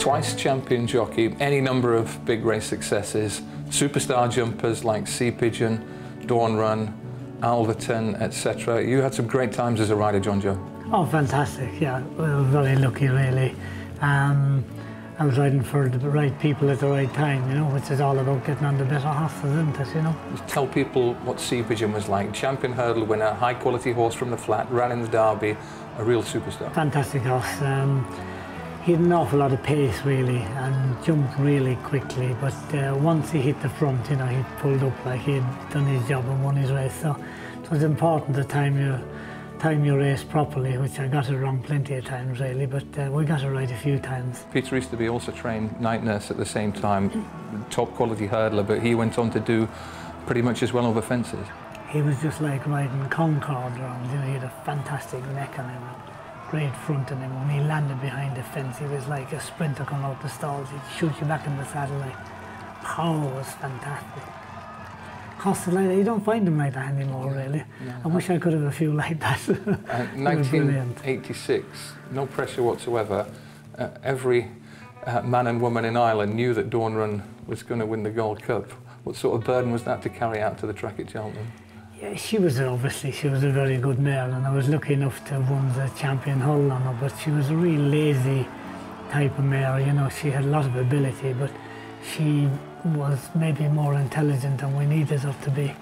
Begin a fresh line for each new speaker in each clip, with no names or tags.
twice champion jockey, any number of big race successes, superstar jumpers like Sea Pigeon, Dawn Run, Alverton, etc. You had some great times as a rider, Jonjo.
Oh, fantastic, yeah. We were very lucky, really. I was riding for the right people at the right time, you know, which is all about getting on the better horses, isn't it, you know?
Just tell people what Sea Pigeon was like. Champion hurdle winner, high-quality horse from the flat, ran in the Derby, a real superstar.
Fantastic horse. He had an awful lot of pace, really, and jumped really quickly, but once he hit the front, you know, he pulled up like he had done his job and won his race. So it was important to time your race properly, which I got it wrong plenty of times, really, but we got it right a few times.
Peter Easterby also trained night nurse at the same time, top quality hurdler, but he went on to do pretty much as well over fences.
He was just like riding Concord around, you know, he had a fantastic neck on him, great front on him. When he landed behind the fence, he was like a sprinter coming out the stalls. He'd shoot you back in the saddle, like, power was fantastic. Horses like that, you don't find them like that anymore, really. No. I wish I could have a few like that.
1986, no pressure whatsoever. Every man and woman in Ireland knew that Dawn Run was going to win the Gold Cup. What sort of burden was that to carry out to the track at Cheltenham?
Yeah, she was a very good mare, and I was lucky enough to win the champion hull on her, but she was a real lazy type of mare, you know. She had a lot of ability, but she was maybe more intelligent than we needed her to be.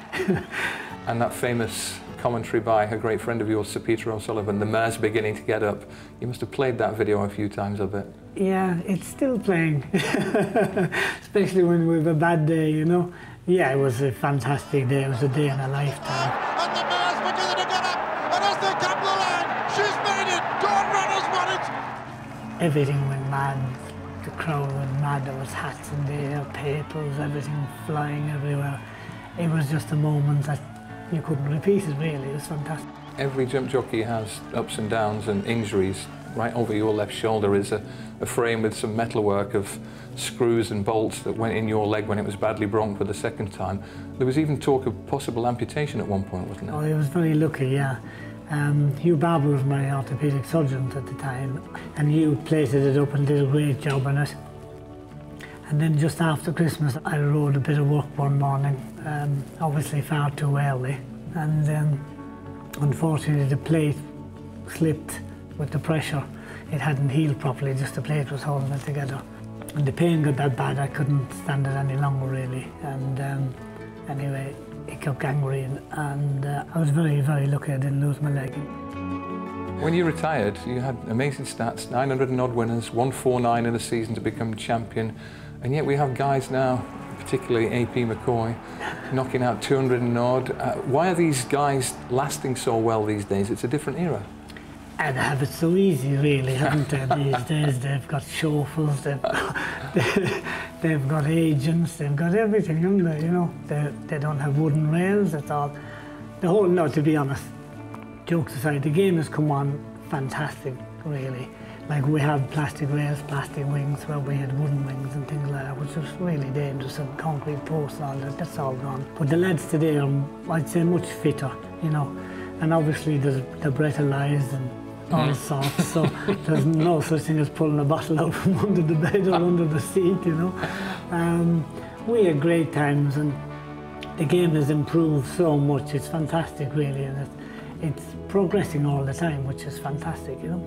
And that famous commentary by a great friend of yours, Sir Peter O'Sullivan, the mare's beginning to get up. You must have played that video a few times, I bet.
Yeah, it's still playing, especially when we have a bad day, you know. Yeah, it was a fantastic day. It was a day in a lifetime.
And the mare's beginning to get up, and as they come to the line, she's made it. Dawn Run has won it.
Everything went mad. The crowd went mad. There was hats in the air, papers, everything flying everywhere. It was just a moment that you couldn't repeat it, really. It was fantastic.
Every jump jockey has ups and downs and injuries. Right over your left shoulder is a frame with some metalwork of screws and bolts that went in your leg when it was badly broken for the second time. There was even talk of possible amputation at one point, wasn't there?
Oh, I was very lucky, yeah. Hugh Barber was my orthopaedic surgeon at the time, and Hugh plated it up and did a great job on it. And then just after Christmas, I rode a bit of work one morning, obviously far too early, and unfortunately the plate slipped with the pressure. It hadn't healed properly, just the plate was holding it together. And the pain got that bad, I couldn't stand it any longer, really. And anyway, it got gangrene, and I was very, very lucky I didn't lose my leg.
When you retired, you had amazing stats, 900 and odd winners, 149 in a season to become champion, and yet we have guys now, particularly AP McCoy, knocking out 200 and odd. Why are these guys lasting so well these days? It's a different era.
And they have it so easy, really, haven't they, these days? They've got chauffeurs, they've got agents, they've got everything, haven't they, you know? They don't have wooden rails, it's all... The whole, no, to be honest, jokes aside, the game has come on fantastic, really. Like, we have plastic rails, plastic wings, where we had wooden wings and things like that, which was really dangerous, and concrete posts and all that, that's all gone. But the lads today are, I'd say, much fitter, you know? And obviously they're breathalyzed and all sorts, so there's no such thing as pulling a bottle out from under the bed or under the seat, you know. We had great times, and the game has improved so much. It's fantastic, really, and it's progressing all the time, which is fantastic, you know.